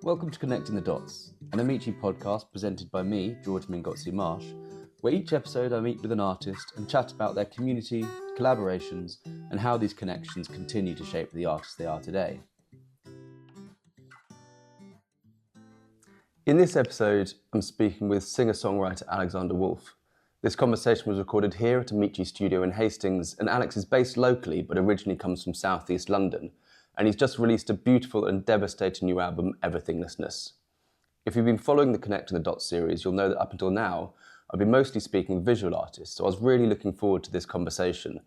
Welcome to Connecting the Dots, an Amici podcast presented by me, George Mingozzi-Marsh, where each episode I meet with an artist and chat about their community, collaborations, and how these connections continue to shape the artists they are today. In this episode, I'm speaking with singer-songwriter Alexander Wolfe. This conversation was recorded here at Amici Studio in Hastings, and Alex is based locally but originally comes from southeast London, and he's just released a beautiful and devastating new album, Everythinglessness. If you've been following the Connecting the Dots series, you'll know that up until now, I've been mostly speaking with visual artists, so I was really looking forward to this conversation,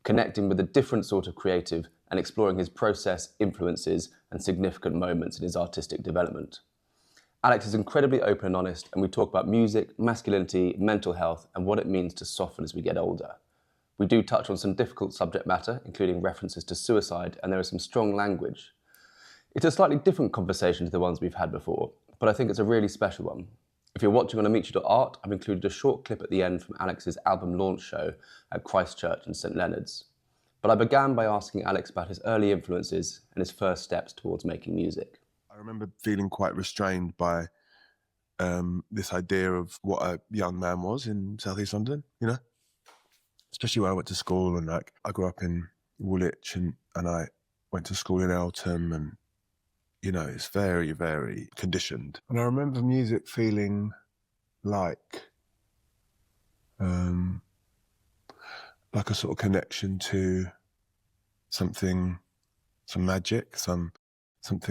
connecting with a different sort of creative and exploring his process, influences, and significant moments in his artistic development. Alex is incredibly open and honest, and we talk about music, masculinity, mental health, and what it means to soften as we get older. We do touch on some difficult subject matter, including references to suicide, and there is some strong language. It's a slightly different conversation to the ones we've had before, but I think it's a really special one. If you're watching on Amici.art, I've included a short clip at the end from Alex's album launch show at Christchurch and St Leonard's. But I began by asking Alex about his early influences and his first steps towards making music. I remember feeling quite restrained by this idea of what a young man was in southeast London, you know? Especially where I went to school, and like I grew up in Woolwich and I went to school in Eltham, and you know, it's very, very conditioned. And I remember music feeling like a sort of connection to something, some magic, something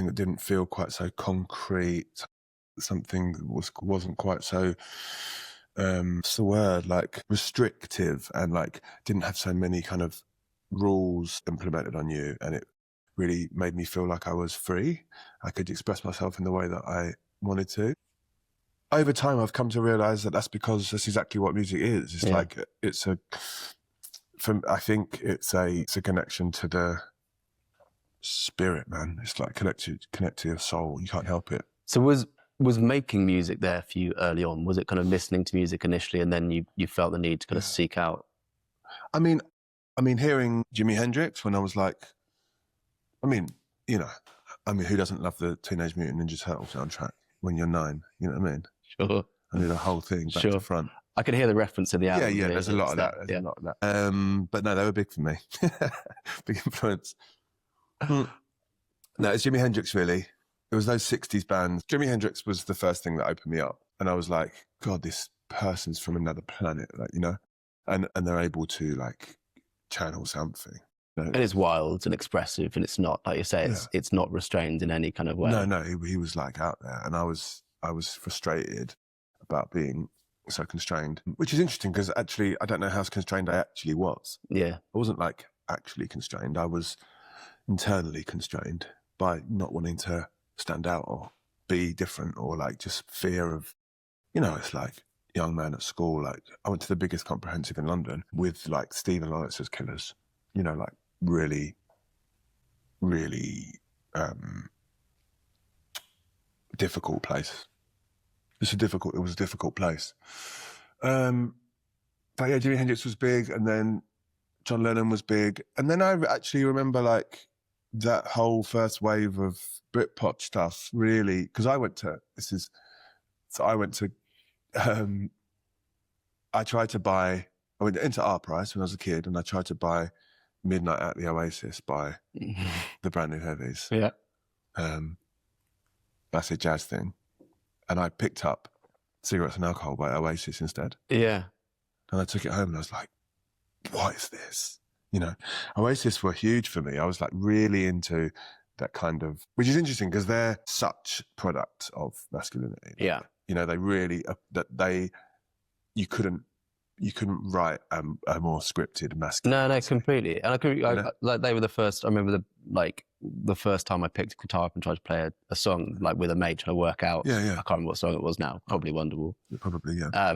that didn't feel quite so concrete, something that wasn't quite so what's the word, like restrictive, and like didn't have so many kind of rules implemented on you, and it really made me feel like I was free. I could express myself in the way that I wanted to. Over time, I've come to realize that that's because that's exactly what music is. It's like, I think it's a connection to the spirit, man. It's like connect to your soul. You can't help it. So was making music there for you early on? Was it kind of listening to music initially and then you felt the need to kind of seek out? I mean, hearing Jimi Hendrix when I was like, who doesn't love the Teenage Mutant Ninja Turtles soundtrack when you're 9? You know what I mean? Sure. I did a whole thing back to front. I can hear the reference in the album. Yeah, there's a lot of that. There's a lot of that. But no, they were big for me. Big influence. No, it's Jimi Hendrix, really. It was those 60s bands. Jimi Hendrix was the first thing that opened me up. And I was like, God, this person's from another planet, like, you know? And they're able to like channel something. You know? And it's wild and expressive, and it's not, like you say, it's not restrained in any kind of way. No, he was like out there. And I was frustrated about being so constrained, which is interesting because actually, I don't know how constrained I actually was. Yeah. I wasn't like actually constrained. I was internally constrained by not wanting to stand out or be different, or like just fear of, you know, it's like young man at school. Like I went to the biggest comprehensive in London with like Stephen Lawrence's Killers, you know, like really, really difficult place. It was a difficult place. But yeah, Jimi Hendrix was big, and then John Lennon was big. And then I actually remember like that whole first wave of Britpop stuff, really, because I went into Art Price when I was a kid, and I tried to buy Midnight at the Oasis by the Brand New Heavies. Yeah. Massive jazz thing. And I picked up Cigarettes and Alcohol by Oasis instead. Yeah. And I took it home and I was like, what is this? You know, Oasis were huge for me. I was like really into that kind of, which is interesting because they're such products of masculinity. Yeah. You know, they really, you couldn't write a more scripted masculine. No, completely. And like they were the first, I remember the first time I picked a guitar up and tried to play a song like with a mate trying to work out. Yeah. I can't remember what song it was now, probably Wonderwall. Probably, yeah.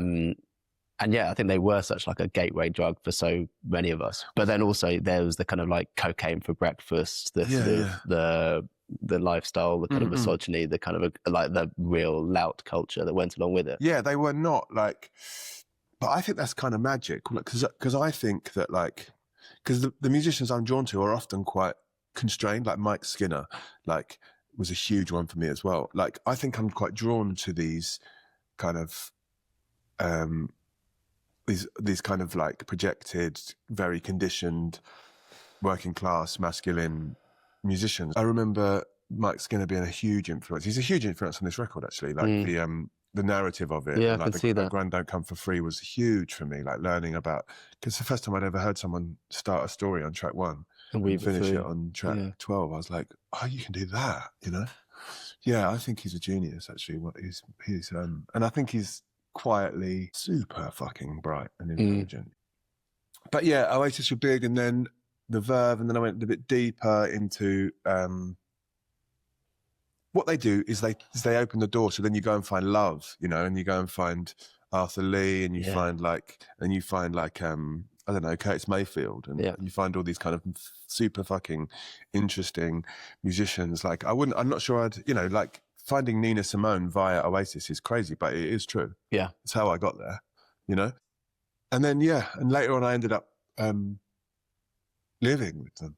And yeah, I think they were such like a gateway drug for so many of us. But then also there was the kind of like cocaine for breakfast, the lifestyle, the kind of misogyny, the kind of like the real lout culture that went along with it. Yeah, they were not like, but I think that's kind of magic, because I think that like, because the musicians I'm drawn to are often quite constrained, like Mike Skinner, like was a huge one for me as well. Like, I think I'm quite drawn to these kind of these kind of like projected, very conditioned, working class, masculine musicians. I remember Mike Skinner being a huge influence. He's a huge influence on this record, actually. Like the narrative of it, Yeah, and I like can see that. Grand Don't Come for Free was huge for me. Like learning about, because the first time I'd ever heard someone start a story on track 1 and finish it on track 12, I was like, oh, you can do that, you know? Yeah, I think he's a genius, actually. He's and I think he's quietly super fucking bright and intelligent. But yeah, Oasis were big, and then the Verve, and then I went a bit deeper into what they do is they open the door, so then you go and find Love, you know, and you go and find Arthur Lee, and you find like I don't know, Curtis Mayfield, and you find all these kind of super fucking interesting musicians. Like I'm not sure I'd, you know, like finding Nina Simone via Oasis is crazy, but it is true. Yeah. It's how I got there, you know? And then, and later on I ended up living with them,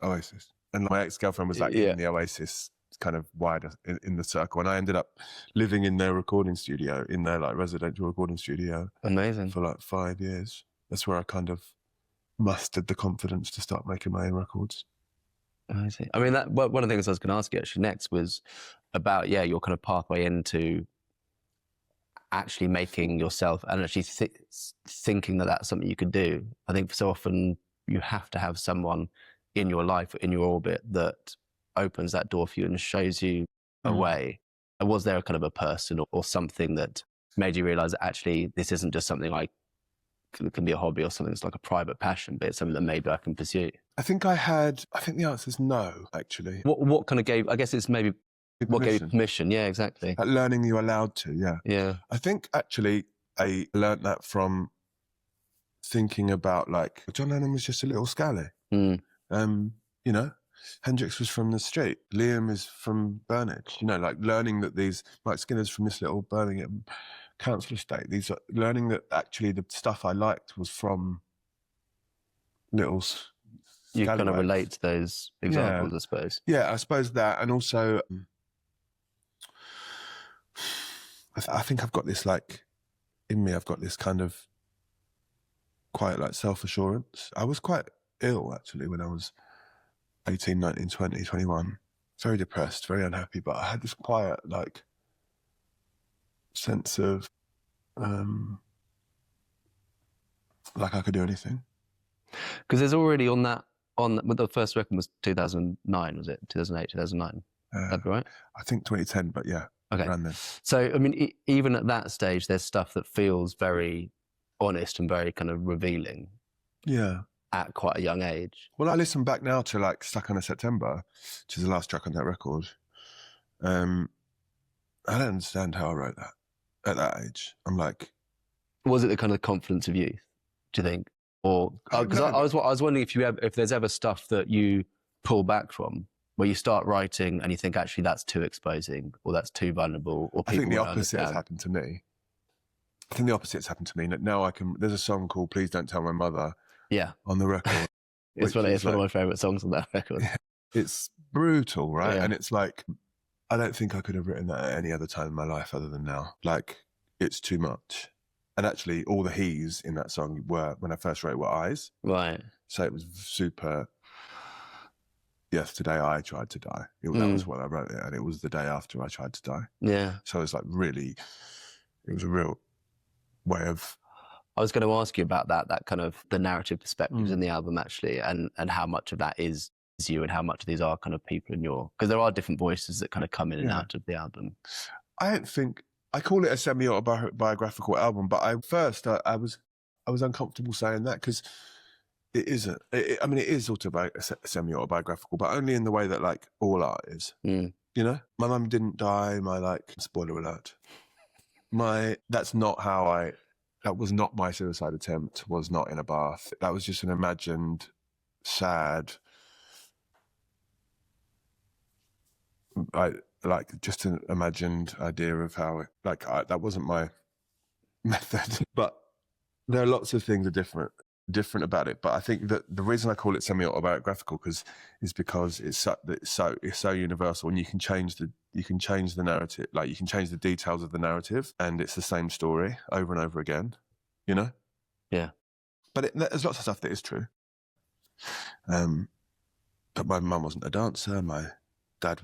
Oasis. And my ex-girlfriend was like in the Oasis kind of wider in the circle. And I ended up living in their recording studio, in their like residential recording studio. Amazing. For like 5 years. That's where I kind of mustered the confidence to start making my own records. Amazing. I mean, one of the things I was going to ask you actually next was about, your kind of pathway into actually making yourself and actually thinking that that's something you could do. I think so often you have to have someone in your life, in your orbit, that opens that door for you and shows you a way. And was there a kind of a person or something that made you realize that actually this isn't just something like can be a hobby or something that's like a private passion, but it's something that maybe I can pursue? I think the answer is no, actually. What kind of gave, I guess it's maybe what gave you permission? Yeah, exactly. Like learning you're allowed to, yeah. I think actually I learned that from thinking about like, John Lennon was just a little scally. You know, Hendrix was from the street, Liam is from Burnage, you know, like learning that Mike Skinner's from this little Birmingham council estate. Learning that actually the stuff I liked was from little you kind of relate to those examples, I suppose. Yeah, I suppose that. And also, I think I've got this like, in me, I've got this kind of quite like self-assurance. I was quite ill actually when I was 18, 19, 20, 21. Very depressed, very unhappy, but I had this quiet like sense of like I could do anything. Because there's already on the first record was 2009, was it? 2008, 2009? That'd be right? I think 2010, but yeah. Okay. Around then. So, I mean, even at that stage, there's stuff that feels very honest and very kind of revealing. Yeah. At quite a young age. Well, I listen back now to like Stuck on a September, which is the last track on that record. I don't understand how I wrote that at that age. I'm like... Was it the kind of confidence of youth, do you think? Or because I was wondering if there's ever stuff that you pull back from, where you start writing and you think actually that's too exposing or that's too vulnerable, or people I think the opposite has happened to me. Now there's a song called Please Don't Tell My Mother on the record. It's one of my favourite songs on that record. Yeah, it's brutal, right? Yeah. And it's like, I don't think I could have written that at any other time in my life other than now. Like, it's too much. And actually, all the he's in that song when I first wrote, were I's. Right. So it was super, yesterday I tried to die. That was when I wrote it. And it was the day after I tried to die. Yeah. So it was like really, it was a real way of... I was going to ask you about that kind of the narrative perspectives in the album, actually, and how much of that is you and how much of these are kind of people in your... Because there are different voices that kind of come in and out of the album. I don't think... I call it a semi-autobiographical album, but I was uncomfortable saying that because it isn't. I mean, it is semi-autobiographical, but only in the way that like all art is. You know, my mum didn't die. Spoiler alert. That's not how that was not my suicide attempt. Was not in a bath. That was just an imagined, sad, just an imagined idea of how that wasn't my method. But there are lots of things are different. different about it. But I think that the reason I call it semi-autobiographical is because it's so universal, and you can change the narrative, like you can change the details of the narrative, and it's the same story over and over again, you know? Yeah. But there's lots of stuff that is true. But my mum wasn't a dancer. My dad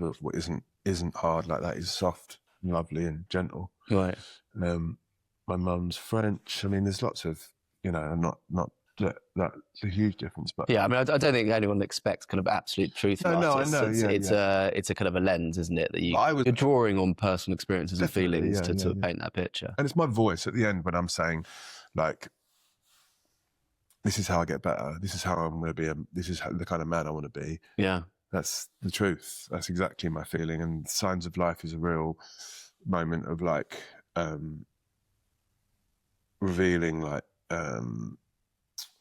isn't hard like that. He's soft, and lovely, and gentle. Right. My mum's French. I mean, there's lots of, you know, not that's a huge difference. But yeah, I mean, I don't think anyone expects kind of absolute truth from artists. I know. It's a kind of a lens, isn't it? That you're drawing on personal experiences and feelings to paint that picture. And it's my voice at the end when I'm saying, like, this is how I get better. This is how I'm going to be. This is the kind of man I want to be. Yeah. That's the truth. That's exactly my feeling. And Signs of Life is a real moment of like revealing like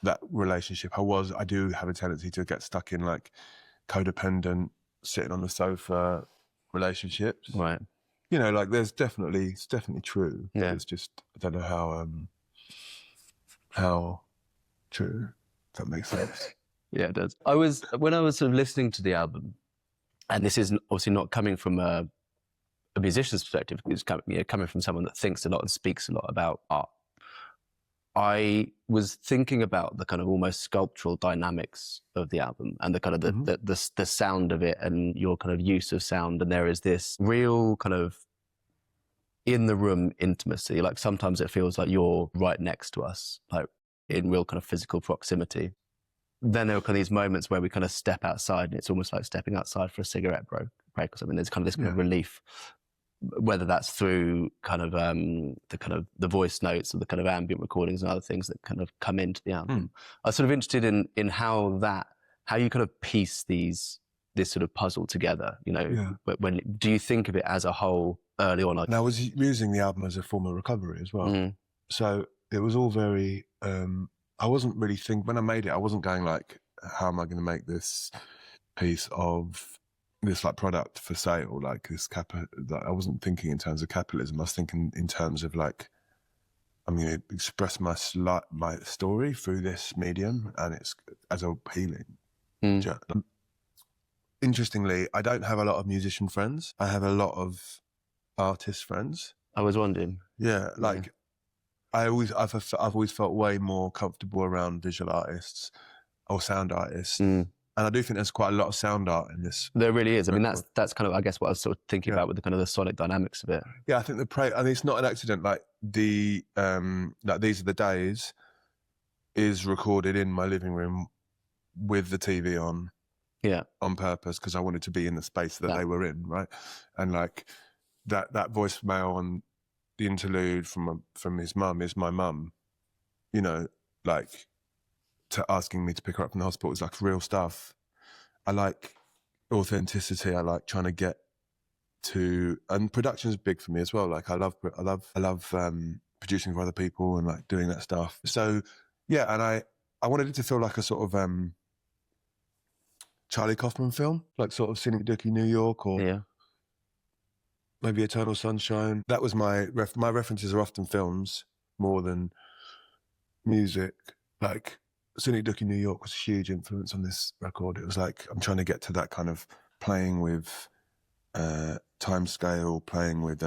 that relationship. I do have a tendency to get stuck in like codependent, sitting on the sofa relationships. Right. You know, like it's definitely true. Yeah. It's just, I don't know how true, if that makes sense. Yeah, it does. When I was sort of listening to the album, and this is obviously not coming from a musician's perspective, it's coming from someone that thinks a lot and speaks a lot about art. I was thinking about the kind of almost sculptural dynamics of the album and the kind of the sound of it and your kind of use of sound. And there is this real kind of in the room intimacy. Like sometimes it feels like you're right next to us, like in real kind of physical proximity. Then there are kind of these moments where we kind of step outside, and it's almost like stepping outside for a cigarette break or something. There's kind of this kind of relief, whether that's through kind of the voice notes or the kind of ambient recordings and other things that kind of come into the album. I was sort of interested in how you kind of piece this sort of puzzle together. You know, when do you think of it as a whole early on? And I was using the album as a form of recovery as well. So it was all very. I wasn't really when I made it, I wasn't going like, how am I going to make this piece of this like product for sale, like this I wasn't thinking in terms of capitalism. I was thinking in terms of like, I'm going to express my story through this medium, and it's as a healing. Interestingly, I don't have a lot of musician friends. I have a lot of artist friends. I was wondering. Yeah, like I've always felt way more comfortable around visual artists or sound artists. And I do think there's quite a lot of sound art in this. There really is. I mean, that's kind of, I guess, what I was sort of thinking about with the kind of the sonic dynamics of it. Yeah, I think and it's not an accident. Like like These Are the Days is recorded in my living room with the TV on. Yeah. On purpose, because I wanted to be in the space that they were in, right? And like that voicemail on the interlude from his mum is my mum, you know, like to asking me to pick her up from the hospital. It's like real stuff. I like authenticity. I like trying to get to, and production is big for me as well. Like I love producing for other people and like doing that stuff. So yeah, and I wanted it to feel like a sort of Charlie Kaufman film, like sort of Scenic Dookie New York, or maybe Eternal Sunshine. That was my references are often films more than music. Like Scenic Dookie New York was a huge influence on this record. It was like I'm trying to get to that kind of playing with time scale, playing with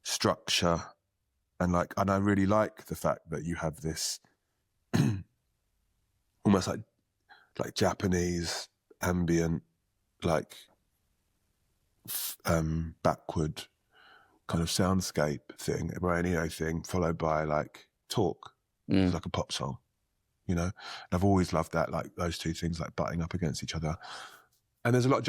structure, and I really like the fact that you have this almost like Japanese ambient, like backward kind of soundscape thing, a radio thing, followed by like talk. It's like a pop song, you know? And I've always loved that, like those two things like butting up against each other. And there's a lot of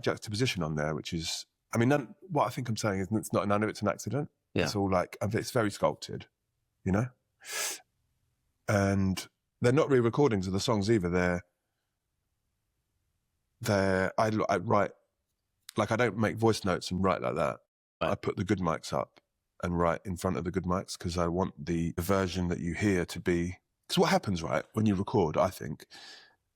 juxtaposition on there, which is, I mean, what I think I'm saying is none of it's an accident. Yeah. It's all like, it's very sculpted, you know? And they're not re-recordings of the songs either. I write, like I don't make voice notes and write like that. Right. I put the good mics up and write in front of the good mics because I want the version that you hear to be, because what happens, right, when you record, I think,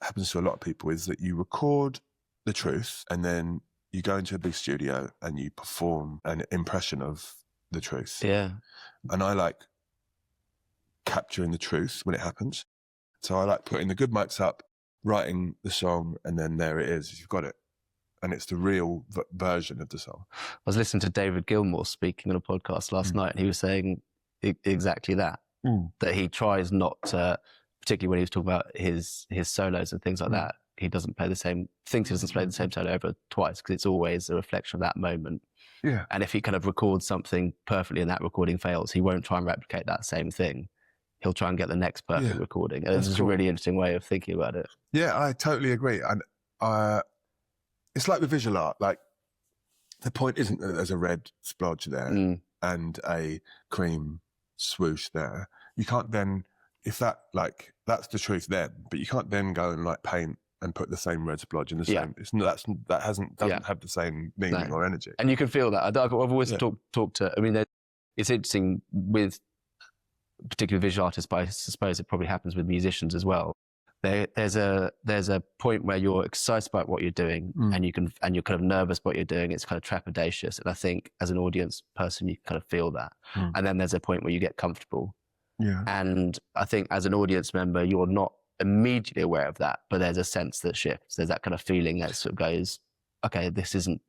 happens to a lot of people, is that you record the truth and then you go into a big studio and you perform an impression of the truth. Yeah. And I like capturing the truth when it happens. So I like putting the good mics up, writing the song, and then there it is. You've got it. And it's the real version of the song. I was listening to David Gilmour speaking on a podcast last night, and he was saying exactly that, that he tries not to, particularly when he was talking about his solos and things like that, he doesn't play the same, thinks he doesn't play the same solo over twice, because it's always a reflection of that moment. Yeah. And if he kind of records something perfectly and that recording fails, he won't try and replicate that same thing. He'll try and get the next perfect recording. And it's a really interesting way of thinking about it. Yeah, I totally agree. And it's like with visual art. Like, the point isn't that there's a red splodge there and a cream swoosh there. You can't then, if that, like, that's the truth then, but you can't then go and like paint and put the same red splodge in the same. It's not, doesn't have the same meaning or energy. And you can feel that. I've always talked to, I mean, it's interesting with particularly visual artists, but I suppose it probably happens with musicians as well. There's a point where you're excited about what you're doing, and you're kind of nervous about what you're doing. It's kind of trepidatious, and I think as an audience person, you kind of feel that. And then there's a point where you get comfortable. Yeah. And I think as an audience member, you're not immediately aware of that, but there's a sense that shifts. There's that kind of feeling that sort of goes, okay, this isn't.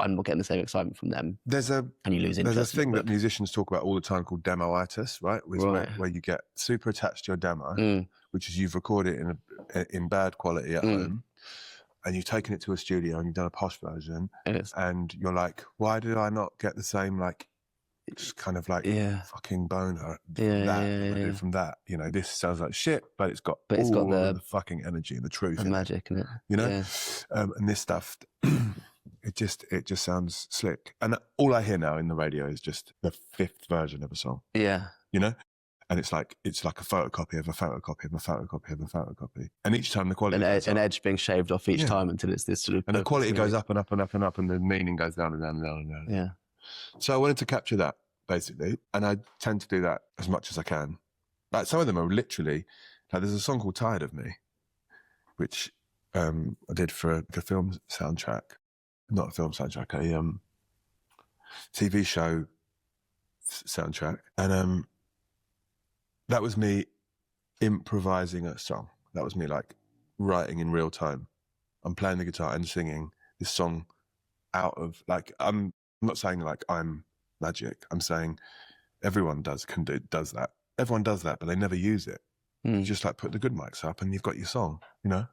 I'm not getting the same excitement from them. And you lose interest. There's a thing that musicians talk about all the time called demoitis, right? Where you get super attached to your demo, which is you've recorded it in bad quality at home, and you've taken it to a studio and you've done a posh version, and you're like, why did I not get the same, like, just kind of like fucking boner from that? You know, this sounds like shit, but it's got all the fucking energy and the truth and magic in it. You know, and this stuff. It just sounds slick, and all I hear now in the radio is just the fifth version of a song. Yeah, you know, and it's like a photocopy of a photocopy of a photocopy of a photocopy, and each time the quality an edge being shaved off each time until it's this sort of, and the quality goes up and up and up and up, and the meaning goes down and down and down and down. Yeah. So I wanted to capture that basically, and I tend to do that as much as I can. Like, some of them are literally, like, there's a song called "Tired of Me," which I did for a film soundtrack. Not a film soundtrack, a TV show soundtrack. And that was me improvising a song. That was me, like, writing in real time. I'm playing the guitar and singing this song out of, like, I'm not saying like I'm magic. I'm saying everyone does that. Everyone does that, but they never use it. You just, like, put the good mics up and you've got your song, you know?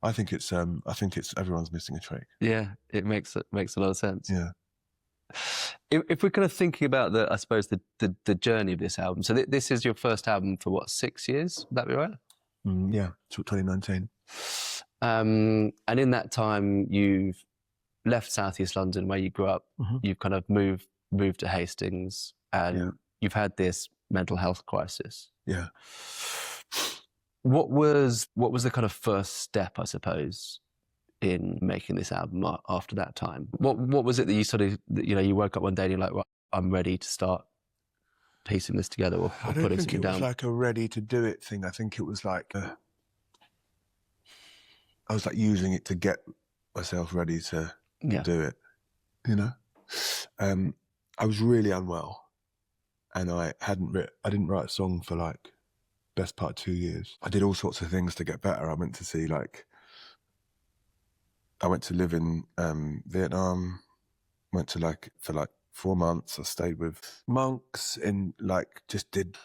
I think it's everyone's missing a trick. Yeah, it makes a lot of sense. Yeah. If we're kind of thinking about I suppose the journey of this album. So this is your first album for what, 6 years? Would that be right? Yeah, till 2019. And in that time, you've left South East London where you grew up. You've kind of moved to Hastings, and you've had this mental health crisis. Yeah. What was the kind of first step, I suppose, in making this album after that time? What was it that you sort of, you know, you woke up one day and you're like, well, I'm ready to start piecing this together or putting something down? I don't think it was like a ready to do it thing. I think it was like, I was like using it to get myself ready to do it, you know? I was really unwell, and I didn't write a song for like best part of 2 years. I did all sorts of things to get better. I went to live in Vietnam, went to for 4 months. I stayed with monks and just did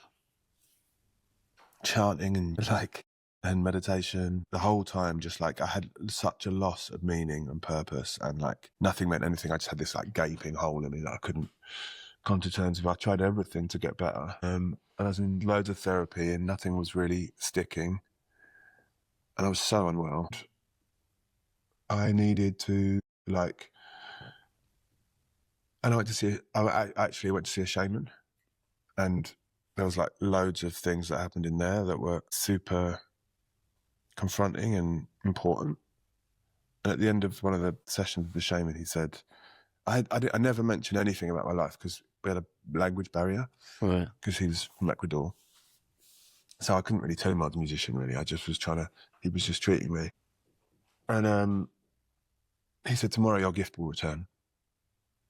chanting and meditation the whole time. Just I had such a loss of meaning and purpose, and nothing meant anything. I just had this gaping hole in me that I couldn't come to terms with. I tried everything to get better. I was in loads of therapy and nothing was really sticking. And I was so unwell. I needed to and I actually went to see a shaman, and there was loads of things that happened in there that were super confronting and important. And at the end of one of the sessions with the shaman, he said, I never mentioned anything about my life because we had a language barrier, because he was from Ecuador. So I couldn't really tell him I was a musician, really. I just was he was just treating me. And he said, tomorrow your gift will return.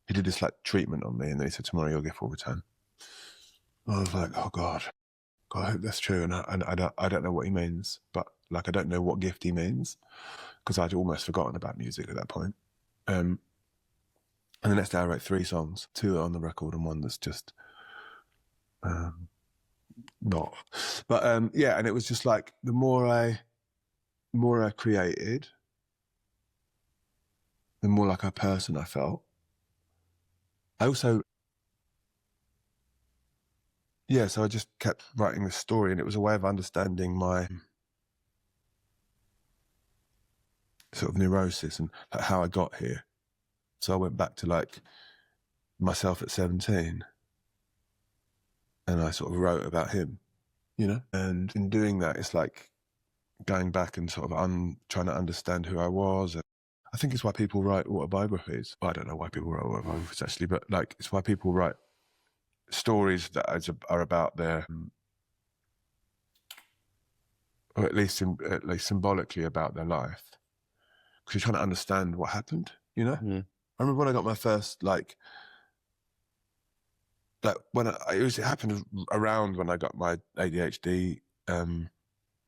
He did this treatment on me, and then he said, tomorrow your gift will return. I was like, oh God, God, I hope that's true. And I don't know what he means, but like, I don't know what gift he means, because I'd almost forgotten about music at that point. And the next day I wrote 3 songs, 2 are on the record and 1 that's just not. But yeah, and it was just like, the more I created, the more like a person I felt. I also, yeah, so I just kept writing this story, and it was a way of understanding my sort of neurosis and like how I got here. So I went back to like myself at 17, and I sort of wrote about him, you know? And in doing that, it's like going back and sort of trying to understand who I was. And I think it's why people write autobiographies. Well, I don't know why people write autobiographies actually, but like, it's why people write stories that are about their, or at least symbolically about their life, because you're trying to understand what happened, you know? Mm. I remember when I got my first, like when it happened around when I got my ADHD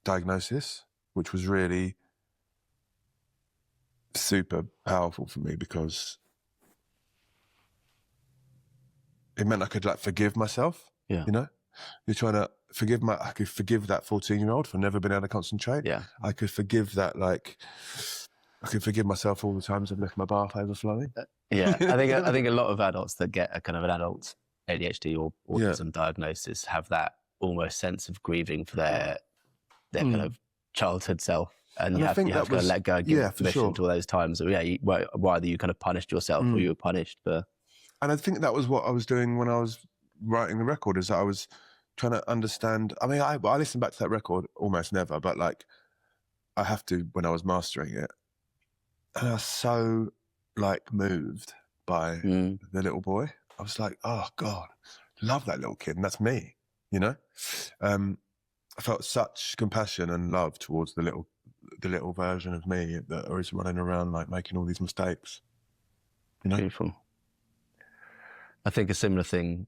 diagnosis, which was really super powerful for me, because it meant I could like forgive myself. Yeah. You know, you're trying to I could forgive that 14-year-old for never being able to concentrate. Yeah. I could forgive that, like, I could forgive myself all the times I've left my bath overflowing. Yeah, I think a lot of adults that get a kind of an adult ADHD or autism diagnosis have that almost sense of grieving for their kind of childhood self, and you have to kind of let go and give permission to all those times. So yeah, either you kind of punished yourself or you were punished for. And I think that was what I was doing when I was writing the record, is that I was trying to understand. I mean, I listen back to that record almost never, but like, I have to when I was mastering it. And I was so like moved by the little boy. I was like, oh God, love that little kid. And that's me, you know? I felt such compassion and love towards the little version of me that is running around like making all these mistakes. You know? Beautiful. I think a similar thing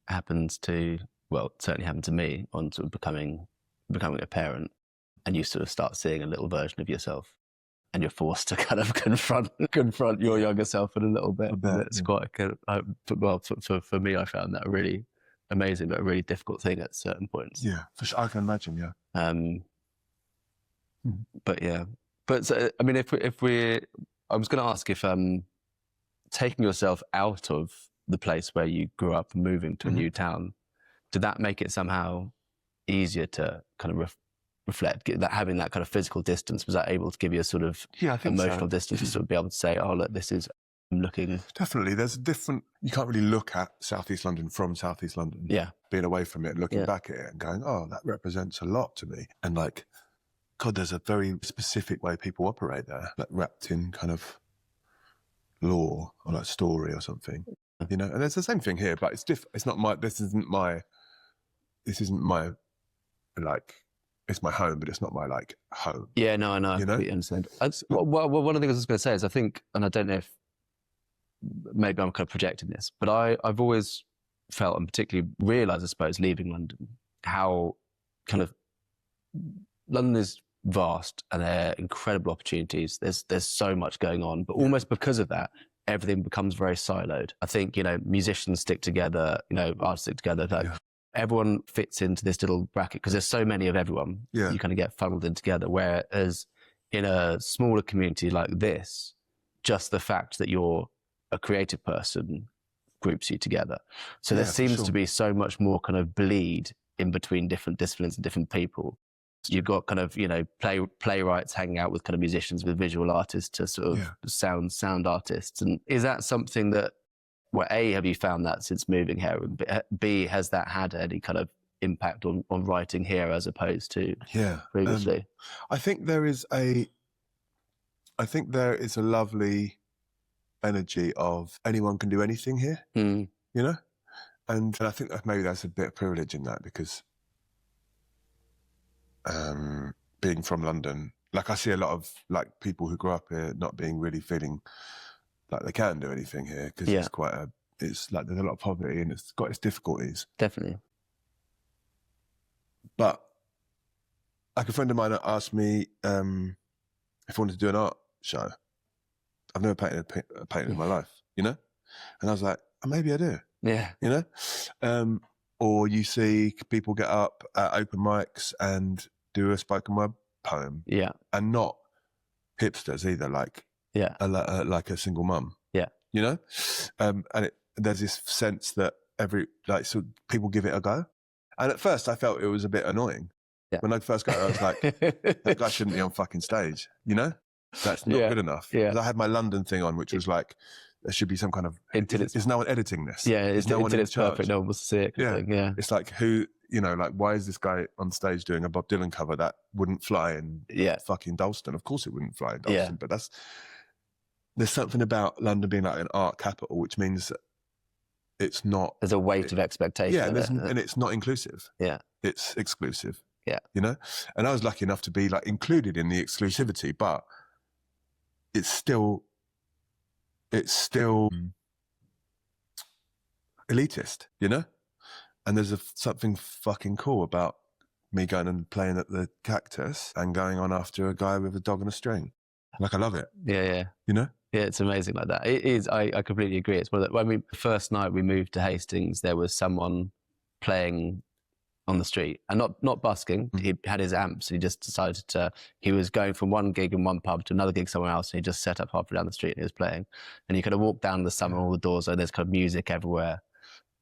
happens to, well, it certainly happened to me on sort of becoming a parent, and you sort of start seeing a little version of yourself, and you're forced to kind of confront your younger self in a little bit. It's quite well, for me, I found that a really amazing but a really difficult thing at certain points. Yeah, for sure. I can imagine. Yeah. But yeah, but so, I mean, I was going to ask if taking yourself out of the place where you grew up, moving to a new town, did that make it somehow easier to kind of reflect, that having that kind of physical distance, was that able to give you a sort of emotional distance to sort of be able to say, oh look, this is, I'm looking. Definitely, there's a different, you can't really look at South East London from South East London. Yeah. Being away from it, looking back at it and going, oh, that represents a lot to me. And like, God, there's a very specific way people operate there, like wrapped in kind of lore or like story or something, you know? And it's the same thing here, but it's different. It's not my, this isn't my, like, it's my home, but it's not my like home. Yeah, no, I know. You know? I understand. Well, one of the things I was going to say is I think, and I don't know if maybe I'm kind of projecting this, but I've always felt, and particularly realised, I suppose, leaving London, how kind of London is vast and there are incredible opportunities. There's so much going on, but almost because of that, everything becomes very siloed. I think, you know, musicians stick together, you know, artists stick together, like everyone fits into this little bracket because there's so many of everyone. Yeah. You kind of get funneled in together. Whereas in a smaller community like this, just the fact that you're a creative person groups you together. So there seems to be so much more kind of bleed in between different disciplines and different people. You've got kind of, you know, playwrights hanging out with kind of musicians, with visual artists to sort of sound artists. And is that something that, well, A, have you found that since moving here? And B, has that had any kind of impact on writing here as opposed to previously? I think there is a lovely energy of anyone can do anything here, you know? And I think that maybe that's a bit of privilege in that, because being from London, like I see a lot of like people who grew up here not being really feeling like they can do anything here, because it's like there's a lot of poverty and it's got its difficulties. Definitely. But like a friend of mine asked me if I wanted to do an art show. I've never painted a painting in my life, you know? And I was like, oh, maybe I do. Yeah. You know? Or you see people get up at open mics and do a spoken word poem. Yeah. And not hipsters either, like a single mum. Yeah. You know? And there's this sense that so people give it a go. And at first I felt it was a bit annoying. Yeah. When I first got it, I was like, that guy shouldn't be on fucking stage, you know? That's not good enough. Yeah. I had my London thing on, which was like, there should be some kind of, is no one editing this? Yeah, until it's perfect, no one will see it. Yeah. It's like, who, you know, like, why is this guy on stage doing a Bob Dylan cover that wouldn't fly in fucking Dalston? Of course it wouldn't fly in Dalston, but there's something about London being like an art capital, which means that it's not. There's a weight of expectation. Yeah, and it's not inclusive. Yeah. It's exclusive. Yeah. You know? And I was lucky enough to be like included in the exclusivity, but it's still elitist, you know? And there's something fucking cool about me going and playing at the Cactus and going on after a guy with a dog and a string. Like, I love it. Yeah. You know? Yeah, it's amazing like that. It is, I completely agree. It's one of the, when the first night we moved to Hastings, there was someone playing on the street and not busking. He had his amps and he just decided he was going from one gig in one pub to another gig somewhere else, and he just set up halfway down the street and he was playing. And you kind of walk down the summer, all the doors, and there's kind of music everywhere.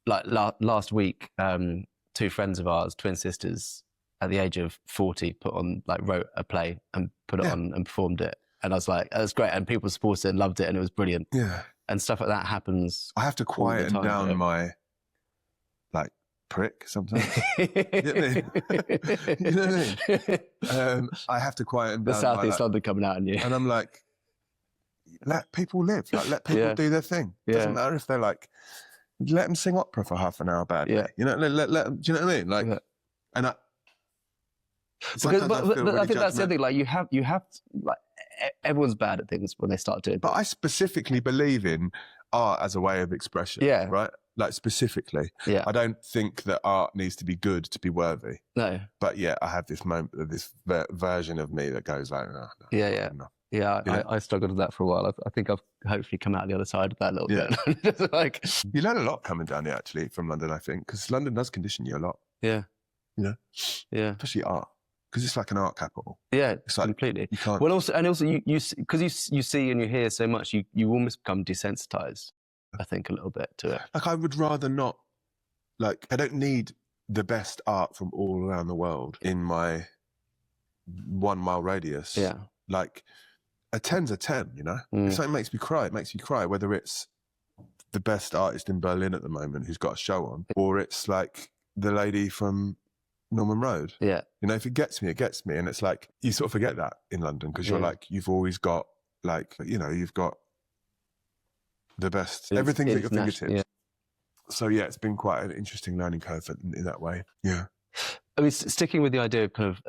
Like last week, two friends of ours, twin sisters, at the age of 40, wrote a play and put it on and performed it. And I was like, that's great. And people supported it and loved it, and it was brilliant. Yeah. And stuff like that happens. I have to quieten down my prick sometimes. You know what I mean? You know what I mean? I have to quieten down. The South East London coming out on you. And I'm like, let people live. Like, let people do their thing. It doesn't matter if they're like, let them sing opera for half an hour badly. Yeah. You know, let them, do you know what I mean? Like, and I... Because, but I think that's the thing. Like, you have like, everyone's bad at things when they start doing. But I specifically believe in art as a way of expression. Yeah. Right? Like, specifically. Yeah. I don't think that art needs to be good to be worthy. No. But yeah, I have this moment, this version of me that goes like, no. Yeah. Yeah, I struggled with that for a while. I think I've hopefully come out the other side of that a little bit. Just like, you learn a lot coming down here, actually, from London, I think, because London does condition you a lot. Yeah. You know? Yeah. Especially art. Because it's like an art capital. Yeah, it's like, completely. You can't... Well, also you see and you hear so much, you almost become desensitized, I think, a little bit to it. Like, I would rather not, like, I don't need the best art from all around the world in my 1 mile radius. Yeah. Like, a 10's a 10, you know? If something makes me cry, it makes me cry, whether it's the best artist in Berlin at the moment who's got a show on, or it's like the lady from Norman Road. Yeah. You know, if it gets me, it gets me. And it's like, you sort of forget that in London because you're like, you've always got, like, you know, you've got the best, everything's at your fingertips. Yeah. So yeah, it's been quite an interesting learning curve in that way. Yeah. I mean, sticking with the idea of kind of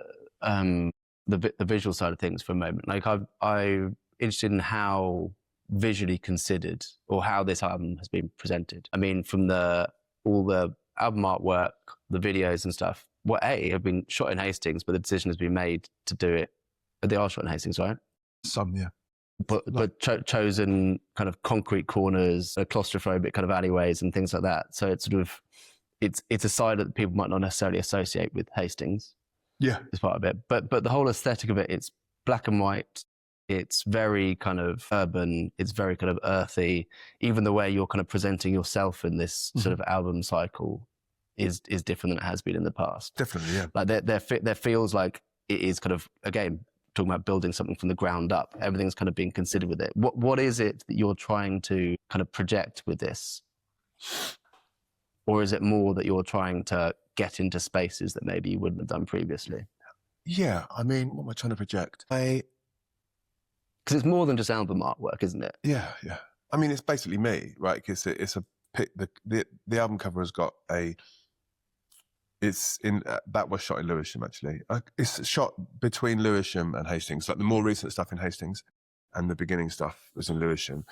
the visual side of things for a moment, like I'm interested in how visually considered or how this album has been presented. I mean, from all the album artwork, the videos and stuff, have been shot in Hastings, but the decision has been made to do it. They are shot in Hastings, right? Some, yeah. But chosen kind of concrete corners, claustrophobic kind of alleyways and things like that. So it's sort of, it's a side that people might not necessarily associate with Hastings. Yeah. As part of it. But the whole aesthetic of it, it's black and white. It's very kind of urban. It's very kind of earthy. Even the way you're kind of presenting yourself in this sort of album cycle is different than it has been in the past. Definitely, yeah. Like there feels like it is kind of, again, talking about building something from the ground up. Everything's kind of being considered with it. What is it that you're trying to kind of project with this? Or is it more that you're trying to get into spaces that maybe you wouldn't have done previously? Yeah, I mean, what am I trying to project? Because it's more than just album artwork, isn't it? Yeah. I mean, it's basically me, right? Because it's a pic. The album cover has got that was shot in Lewisham, actually. It's shot between Lewisham and Hastings. Like, the more recent stuff in Hastings and the beginning stuff was in Lewisham.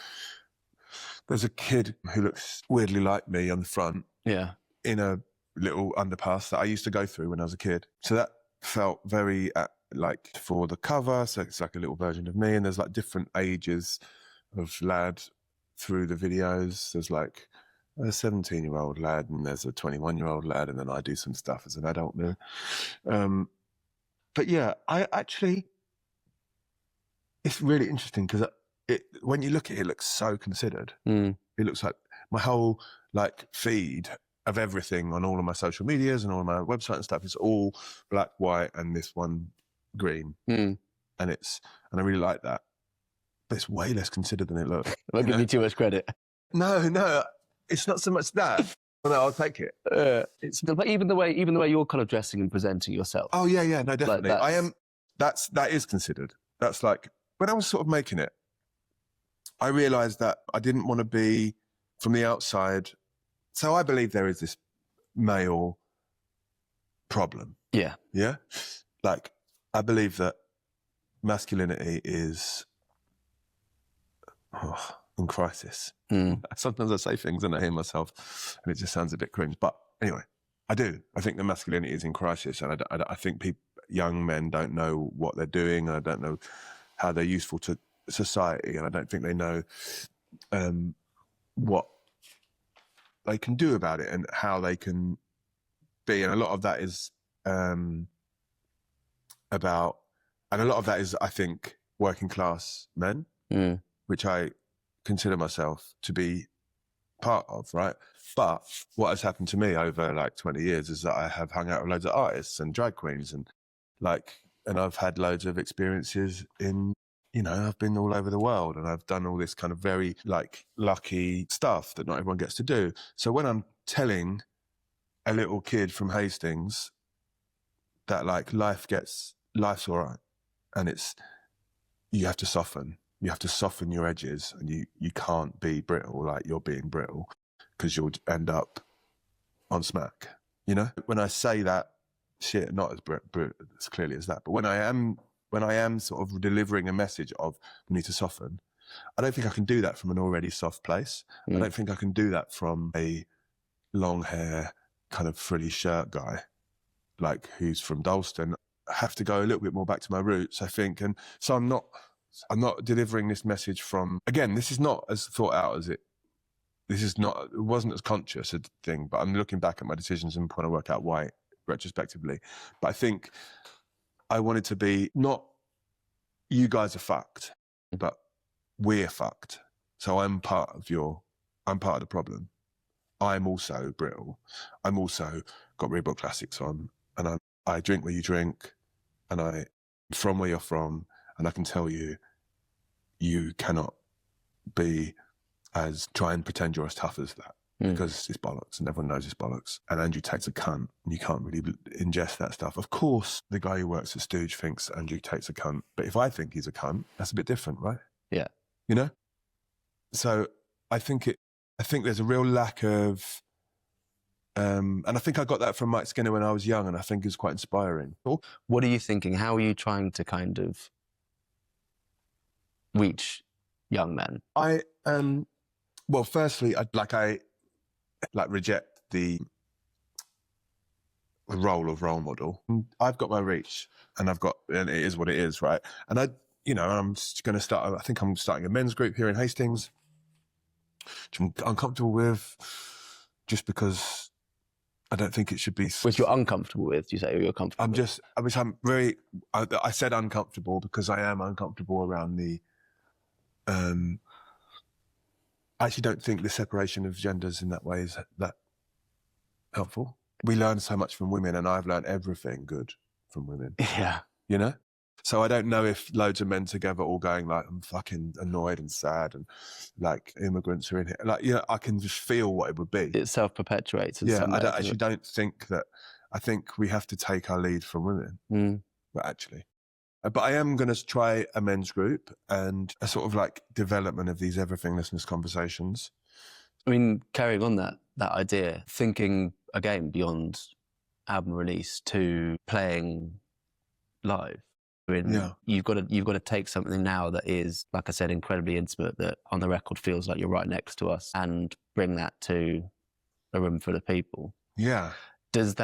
There's a kid who looks weirdly like me on the front. Yeah. In a little underpass that I used to go through when I was a kid. So that felt very like for the cover. So it's like a little version of me. And there's like different ages of lad through the videos. There's like a 17-year-old lad and there's a 21-year-old lad. And then I do some stuff as an adult now. But yeah, I actually, it's really interesting because when you look at it, it looks so considered. It looks like my whole like feed of everything on all of my social medias and all of my website and stuff is all black, white, and this one green. And I really like that. But it's way less considered than it looks. I won't give you too much credit. No, it's not so much that. Well, no, I'll take it. But even the way you're kind of dressing and presenting yourself. Oh yeah, no, definitely. Like I am. That is considered. That's like when I was sort of making it, I realised that I didn't want to be from the outside. So I believe there is this male problem. Yeah. Like I believe that masculinity is in crisis. Sometimes I say things and I hear myself and it just sounds a bit cringe. But anyway, I do. I think the masculinity is in crisis, and I think young men don't know what they're doing, and I don't know how they're useful to society, and I don't think they know what they can do about it and how they can be. And a lot of that is I think, working class men, which I consider myself to be part of, right? But what has happened to me over like 20 years is that I have hung out with loads of artists and drag queens and I've had loads of experiences in, I've been all over the world and I've done all this kind of very like lucky stuff that not everyone gets to do. So when I'm telling a little kid from Hastings that like life's all right, and you have to soften your edges, and you can't be brittle like you're being brittle, because you'll end up on smack, When I say that shit, not as clearly as that, but when I am sort of delivering a message of we need to soften, I don't think I can do that from an already soft place. I don't think I can do that from a long hair, kind of frilly shirt guy, like who's from Dalston. I have to go a little bit more back to my roots, I think. And so I'm not delivering this message from, again, this is not as thought out as it wasn't as conscious a thing, but I'm looking back at my decisions and trying to work out why retrospectively. But I think I wanted to be not, you guys are fucked, but we're fucked. So I'm part of the problem. I'm also brittle. I'm also got Reebok Classics on, and I drink where you drink, and I'm from where you're from, and I can tell you, you cannot try and pretend you're as tough as that, because it's bollocks, and everyone knows it's bollocks. And Andrew Tate's a cunt, and you can't really ingest that stuff. Of course, the guy who works at Stooge thinks Andrew Tate's a cunt, but if I think he's a cunt, that's a bit different, right? Yeah. So I think there's a real lack of, and I think I got that from Mike Skinner when I was young, and I think it's quite inspiring. What are you thinking? How are you trying to kind of reach young men? Well, firstly, I reject the role of role model. I've got my reach, and it is what it is, right? And I'm going to start. I think I'm starting a men's group here in Hastings, which I'm uncomfortable with, just because I don't think it should be. Which you're uncomfortable with? You say, or you're comfortable? I said uncomfortable because I am uncomfortable around the. I actually don't think the separation of genders in that way is that helpful. We learn so much from women, and I've learned everything good from women. Yeah. So I don't know if loads of men together all going like, I'm fucking annoyed and sad, and like immigrants are in here. Like, I can just feel what it would be. It self-perpetuates. Yeah, I don't think that. I think we have to take our lead from women. But actually. But I am going to try a men's group and a sort of like development of these everythinglessness conversations. I mean, carrying on that idea, thinking again beyond album release to playing live. I mean, you've got to take something now that is, like I said, incredibly intimate, that on the record feels like you're right next to us, and bring that to a room full of people. Yeah. does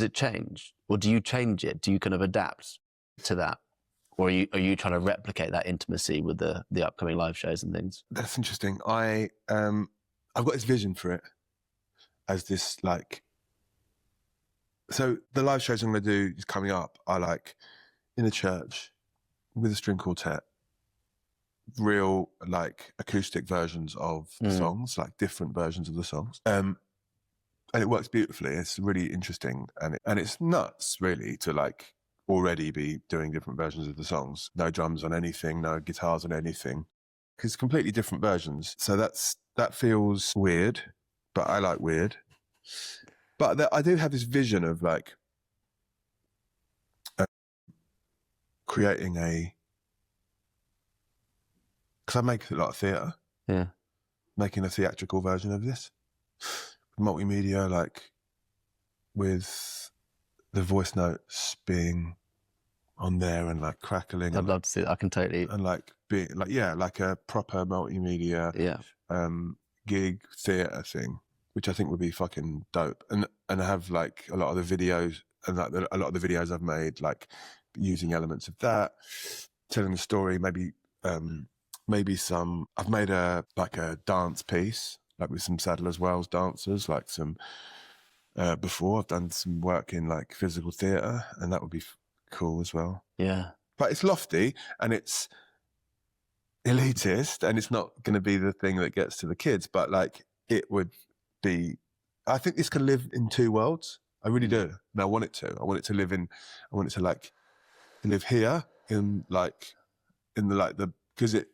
it change, or do you change it? Do you kind of adapt to that, or are you trying to replicate that intimacy with the upcoming live shows and things? That's interesting. I've got this vision for it as this like. So the live shows I'm going to do is coming up are like in a church with a string quartet, real like acoustic versions of the songs, like different versions of the songs. And it works beautifully. It's really interesting, and it's nuts really to like already be doing different versions of the songs. No drums on anything, no guitars on anything, because completely different versions. So that feels weird, but I like weird. But I do have this vision of like creating because I make a lot of theatre. Yeah. Making a theatrical version of this. Multimedia, like with the voice notes being on there and like crackling. I'd love to see that. I can totally. And like being like, yeah, like a proper multimedia gig theatre thing, which I think would be fucking dope. And have like a lot of the videos and like a lot of the videos I've made, like using elements of that, telling the story, maybe some, I've made a dance piece, like with some Sadler's Wells dancers, like some, before I've done some work in like physical theatre, and that would be cool as well. Yeah. But it's lofty and it's elitist, and it's not going to be the thing that gets to the kids, but like it would be, I think this can live in two worlds. I really do. And I want it to. I want it to live here in the, because it,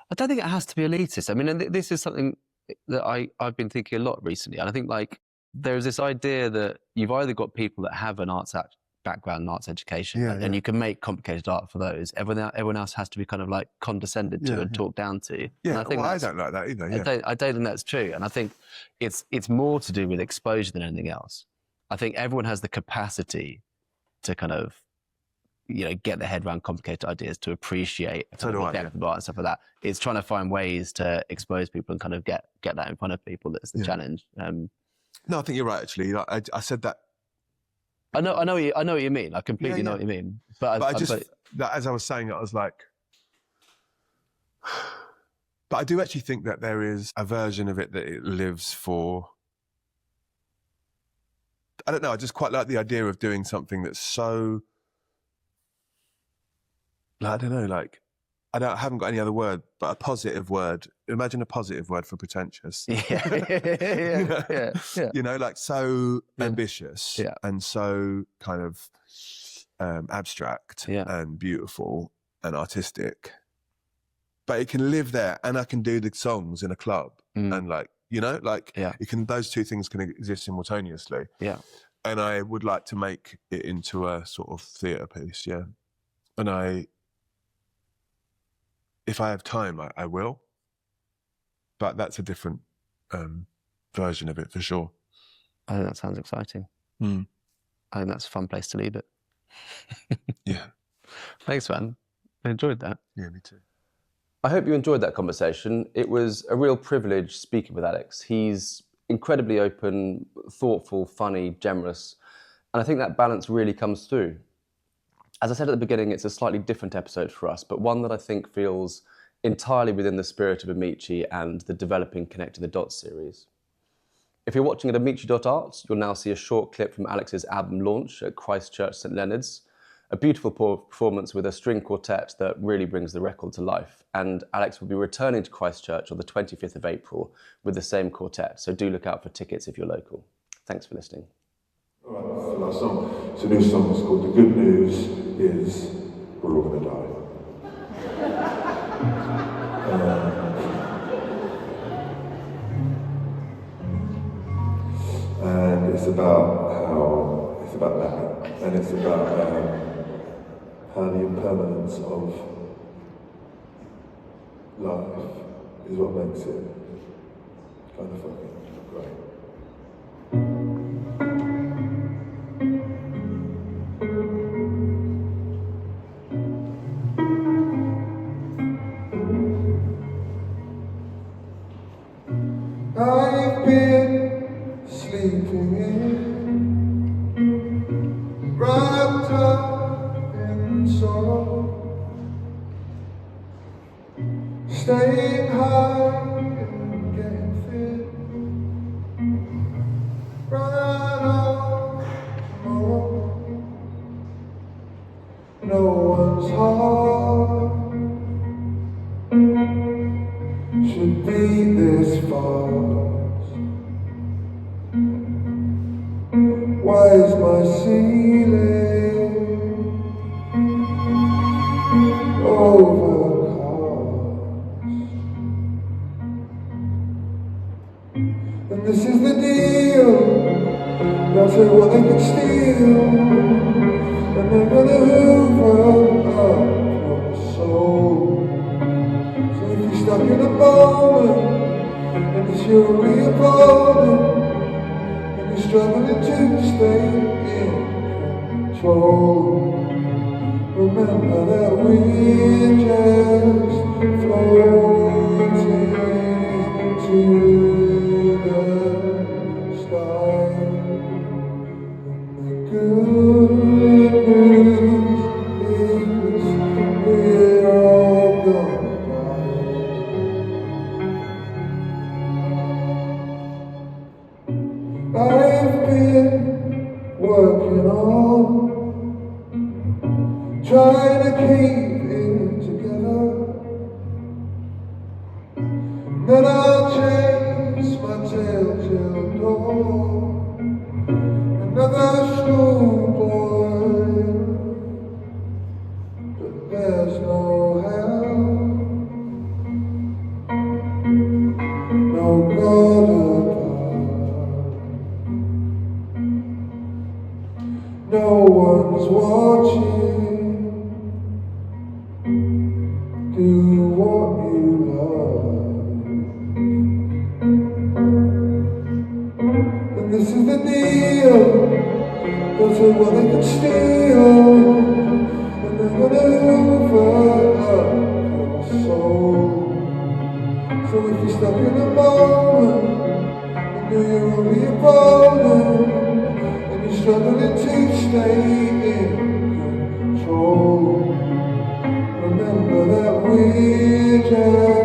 I don't think it has to be elitist. I mean, and this is something that I've been thinking a lot recently. And I think like there's this idea that you've either got people that have an arts background, and arts education, and you can make complicated art for those. Everyone else has to be kind of like condescended to and talked down to. Yeah, and I don't like that either. Yeah. I don't think that's true. And I think it's more to do with exposure than anything else. I think everyone has the capacity to kind of, get their head around complicated ideas, to appreciate the depth of art and stuff like that. It's trying to find ways to expose people and kind of get that in front of people that's the challenge. No, I think you're right, actually. Like, I said that. I know what you mean. I completely know what you mean. But as I was saying it, I was like, but I do actually think that there is a version of it that it lives for. I don't know. I just quite like the idea of doing something that's so, I don't know, like, I haven't got any other word, but a positive word. Imagine a positive word for pretentious. Yeah. Like so ambitious and so kind of abstract and beautiful and artistic. But it can live there, and I can do the songs in a club and those two things can exist simultaneously. Yeah. And I would like to make it into a sort of theatre piece, And if I have time, I will. But that's a different version of it for sure. I think that sounds exciting. I think that's a fun place to leave it. Yeah. Thanks, man. I enjoyed that. Yeah, me too. I hope you enjoyed that conversation. It was a real privilege speaking with Alex. He's incredibly open, thoughtful, funny, generous, and I think that balance really comes through. As I said at the beginning, it's a slightly different episode for us, but one that I think feels entirely within the spirit of Amici and the developing Connecting the Dots series. If you're watching at amici.art, you'll now see a short clip from Alex's album launch at Christchurch St Leonard's, a beautiful performance with a string quartet that really brings the record to life. And Alex will be returning to Christchurch on the 25th of April with the same quartet, so do look out for tickets if you're local. Thanks for listening. All right, this is the last song. It's a new song. It's called The Good News Is We're All Gonna Die. And it's about that, and it's about how the impermanence of life is what makes it kind of fucking great. I've been sleeping in wrapped up in sorrow, staying high and getting fit, running out tomorrow. No one's heart should be this fast. Why is my ceiling overcast? And this is the deal. They'll say what they can steal, and they're gonna hoover up your soul. So if you're stuck in a moment, and it's your only opponent, and you're struggling to stay in control, remember that we're just floating to the sky. And the good news is we're all gonna die. I've been working on trying to keep it together, and then I'll chase my tail till dawn. Another schoolboy, but there's no hell, no God above. No one's watching. Do what you love. And this is the deal. They'll say what they can steal, and they're gonna hoover up your soul. So if you're stuck in a moment, and you're only opponent, and you're struggling to stay in control, remember that we're just